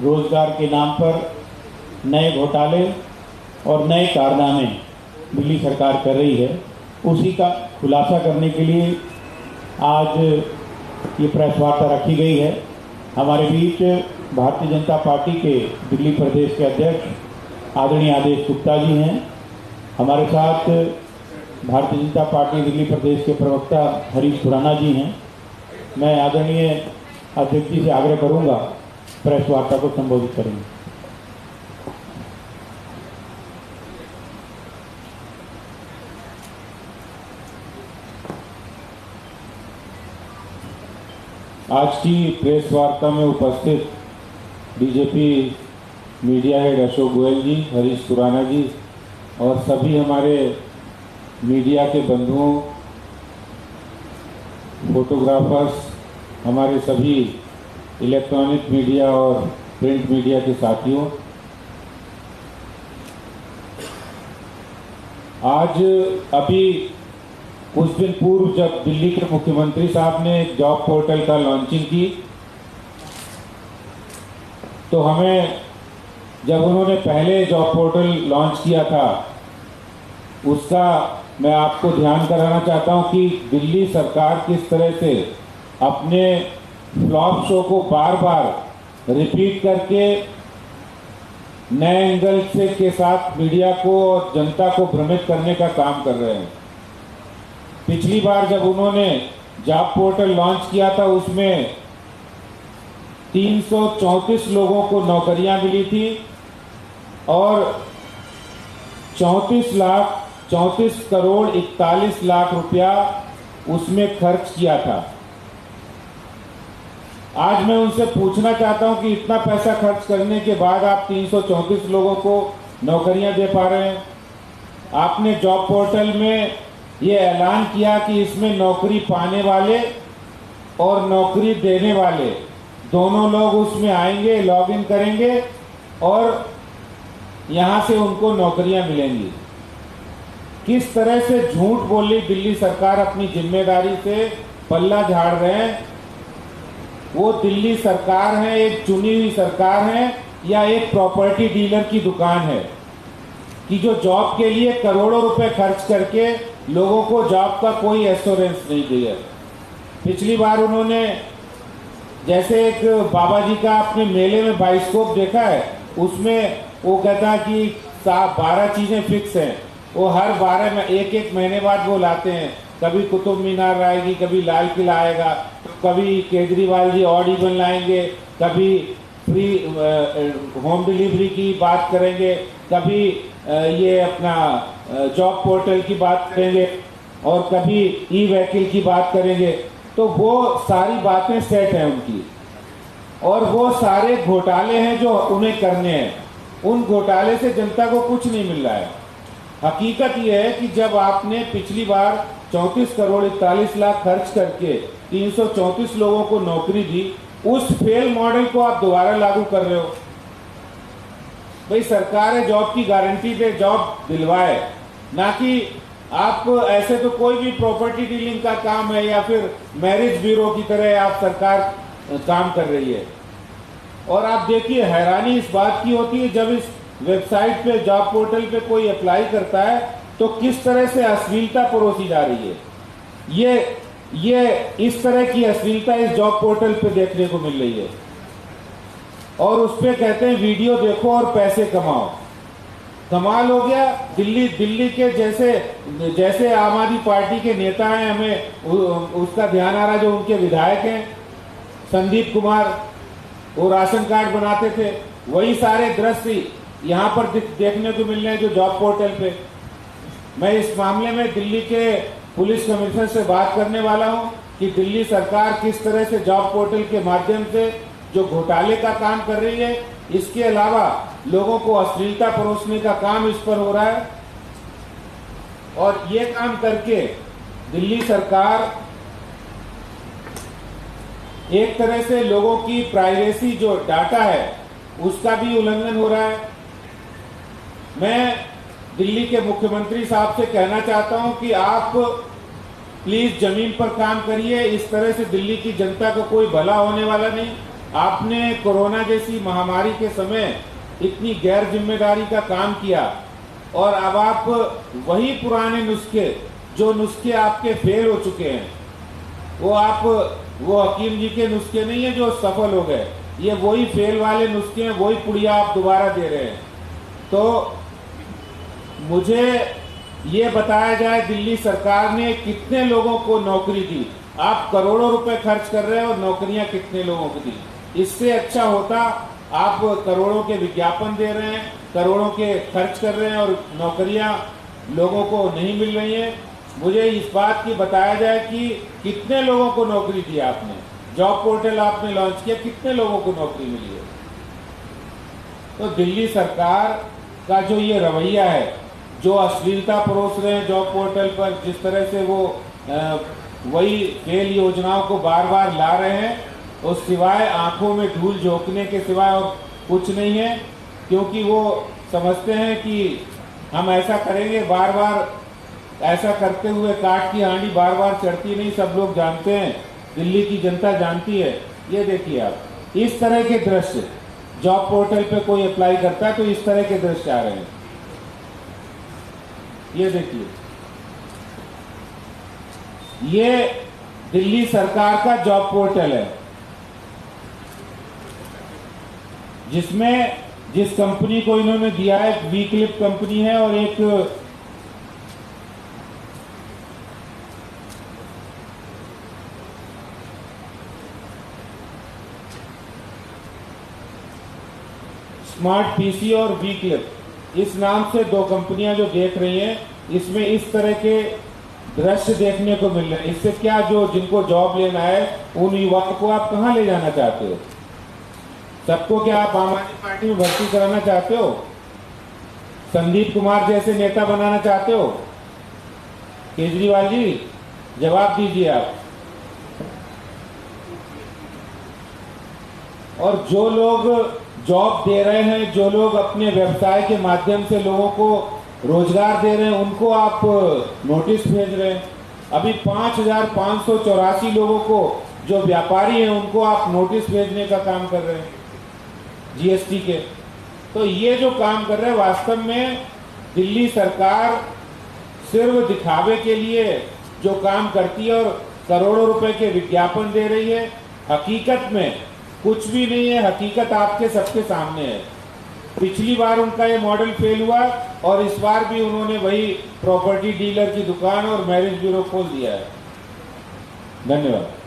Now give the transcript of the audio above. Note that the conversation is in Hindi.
रोजगार के नाम पर नए घोटाले और नए कारनामे दिल्ली सरकार कर रही है, उसी का खुलासा करने के लिए आज ये प्रेस वार्ता रखी गई है। हमारे बीच भारतीय जनता पार्टी के दिल्ली प्रदेश के अध्यक्ष आदरणीय आदेश गुप्ता जी हैं। हमारे साथ भारतीय जनता पार्टी दिल्ली प्रदेश के प्रवक्ता हरीश खुराना जी हैं। मैं आदरणीय अध्यक्ष जी से आग्रह करूंगा प्रेस वार्ता को संबोधित करेंगे। आज की प्रेस वार्ता में उपस्थित BJP media head Ashok Goyal ji, Harish Khurana ji और सभी हमारे मीडिया के बंधुओं, फोटोग्राफर्स, हमारे सभी इलेक्ट्रॉनिक मीडिया और प्रिंट मीडिया के साथियों, आज अभी कुछ दिन पूर्व जब दिल्ली के मुख्यमंत्री साहब ने जॉब पोर्टल का लॉन्चिंग की, तो हमें जब उन्होंने पहले जॉब पोर्टल लॉन्च किया था उसका मैं आपको ध्यान कराना चाहता हूं कि दिल्ली सरकार किस तरह से अपने फ्लॉप शो को बार बार रिपीट करके नए एंगल से के साथ मीडिया को और जनता को भ्रमित करने का काम कर रहे हैं। पिछली बार जब उन्होंने जॉब पोर्टल लॉन्च किया था उसमें 334 लोगों को नौकरियां मिली थी और 34 करोड़ 41 लाख रुपया उसमें खर्च किया था। आज मैं उनसे पूछना चाहता हूं कि इतना पैसा खर्च करने के बाद आप 334 लोगों को नौकरियां दे पा रहे हैं। आपने जॉब पोर्टल में ये ऐलान किया कि इसमें नौकरी पाने वाले और नौकरी देने वाले दोनों लोग उसमें आएंगे, लॉगिन करेंगे और यहां से उनको नौकरियां मिलेंगी। किस तरह से झूठ बोली दिल्ली सरकार अपनी जिम्मेदारी से पल्ला झाड़ रहे हैं। वो दिल्ली सरकार है, एक चुनी हुई सरकार है या एक प्रॉपर्टी डीलर की दुकान है कि जो जॉब के लिए करोड़ों रुपए खर्च करके लोगों को जॉब का कोई एश्योरेंस नहीं दिया। पिछली बार उन्होंने जैसे एक बाबा जी का अपने मेले में बाइस्कोप देखा है, उसमें वो कहता कि 12 चीजें फिक्स हैं, वो हर 12 में एक महीने बाद वो लाते हैं। कभी कुतुब मीनार आएगी, कभी लाल किला आएगा, कभी केजरीवाल जी ऑड इवन लाएंगे, कभी फ्री होम डिलीवरी की बात करेंगे, कभी ये अपना जॉब पोर्टल की बात करेंगे और कभी ई व्हीकल की बात करेंगे। तो वो सारी बातें सेट हैं उनकी और वो सारे घोटाले हैं जो उन्हें करने हैं। उन घोटाले से जनता को कुछ नहीं मिल रहा है। हकीकत ये है कि जब आपने पिछली बार 34 करोड़ 41 लाख खर्च करके 334 लोगों को नौकरी दी, उस फेल मॉडल को आप दोबारा लागू कर रहे हो। भाई सरकार है, जॉब की गारंटी दे, जॉब दिलवाए, ना कि आप ऐसे तो कोई भी प्रॉपर्टी डीलिंग का काम है या फिर मैरिज ब्यूरो की तरह आप सरकार काम कर रही है। और आप देखिए हैरानी इस बात की होती है जब इस वेबसाइट पे जॉब पोर्टल पे कोई अप्लाई करता है तो किस तरह से अश्लीलता परोसी जा रही है। ये इस तरह की अश्लीलता इस जॉब पोर्टल पे देखने को मिल रही है और उस पे कहते हैं वीडियो देखो और पैसे कमाओ। कमाल हो गया। दिल्ली के जैसे आम आदमी पार्टी के नेता हैं, हमें उसका ध्यान आ रहा है, जो उनके विधायक हैं संदीप कुमार, वो राशन कार्ड बनाते थे, वही सारे दृश्य यहाँ पर देखने को मिल रहे हैं जो जॉब पोर्टल पे। मैं इस मामले में दिल्ली के पुलिस कमिश्नर से बात करने वाला हूँ कि दिल्ली सरकार किस तरह से जॉब पोर्टल के माध्यम से जो घोटाले का काम कर रही है, इसके अलावा लोगों को अश्लीलता परोसने का काम इस पर हो रहा है। और ये काम करके दिल्ली सरकार एक तरह से लोगों की प्राइवेसी जो डाटा है उसका भी उल्लंघन हो रहा है। मैं दिल्ली के मुख्यमंत्री साहब से कहना चाहता हूं कि आप प्लीज जमीन पर काम करिए। इस तरह से दिल्ली की जनता को कोई भला होने वाला नहीं। आपने कोरोना जैसी महामारी के समय इतनी गैर जिम्मेदारी का काम किया और अब आप वही पुराने नुस्खे, जो नुस्खे आपके फेल हो चुके हैं, वो हकीम जी के नुस्खे नहीं है जो सफल हो गए, ये वही फेल वाले नुस्खे हैं, वही पुड़िया आप दोबारा दे रहे हैं। तो मुझे ये बताया जाए दिल्ली सरकार ने कितने लोगों को नौकरी दी। आप करोड़ों रुपए खर्च कर रहे हैं और नौकरियां कितने लोगों को दी। इससे अच्छा होता आप करोड़ों के विज्ञापन दे रहे हैं, करोड़ों के खर्च कर रहे हैं और नौकरियां लोगों को नहीं मिल रही हैं। मुझे इस बात की बताया जाए कि कितने लोगों को नौकरी दी आपने, जॉब पोर्टल आपने लॉन्च किया, कितने लोगों को नौकरी मिली है। तो दिल्ली सरकार का जो ये रवैया है, जो अश्लीलता परोस रहे हैं जॉब पोर्टल पर, जिस तरह से वो वही फेल योजनाओं को बार बार ला रहे हैं, उस सिवाय आंखों में धूल झोंकने के सिवाय और कुछ नहीं है। क्योंकि वो समझते हैं कि हम ऐसा करेंगे, बार बार ऐसा करते हुए काठ की हांडी बार बार चढ़ती नहीं, सब लोग जानते हैं, दिल्ली की जनता जानती है। ये देखिए आप, इस तरह के दृश्य जॉब पोर्टल पे कोई अप्लाई करता है तो इस तरह के दृश्य आ रहे हैं। ये देखिए, ये दिल्ली सरकार का जॉब पोर्टल है, जिसमें जिस कंपनी को इन्होंने दिया है, वीक्लिप कंपनी है, और एक स्मार्ट पीसी और वीक्लिप, इस नाम से दो कंपनियां जो देख रही हैं, इसमें इस तरह के दृश्य देखने को मिल रहे हैं। इससे क्या, जो जिनको जॉब लेना है उन युवाओं को आप कहां ले जाना चाहते हो? सबको क्या आप आम आदमी पार्टी में भर्ती कराना चाहते हो? संदीप कुमार जैसे नेता बनाना चाहते हो? केजरीवाल जी, जवाब दीजिए आप। और जो लोग जॉब दे रहे हैं, जो लोग अपने व्यवसाय के माध्यम से लोगों को रोजगार दे रहे हैं, उनको आप नोटिस भेज रहे हैं। अभी 5,584 लोगों को, जो व्यापारी हैं, उनको आप नोटिस भेजने का काम कर रहे हैं जीएसटी के। तो ये जो काम कर रहे हैं, वास्तव में दिल्ली सरकार सिर्फ दिखावे के लिए जो काम करती है और करोड़ों रुपए के विज्ञापन दे रही है, हकीकत में कुछ भी नहीं है। हकीकत आपके सबके सामने है। पिछली बार उनका ये मॉडल फेल हुआ और इस बार भी उन्होंने वही प्रॉपर्टी डीलर की दुकान और मैरिज ब्यूरो खोल दिया है। धन्यवाद।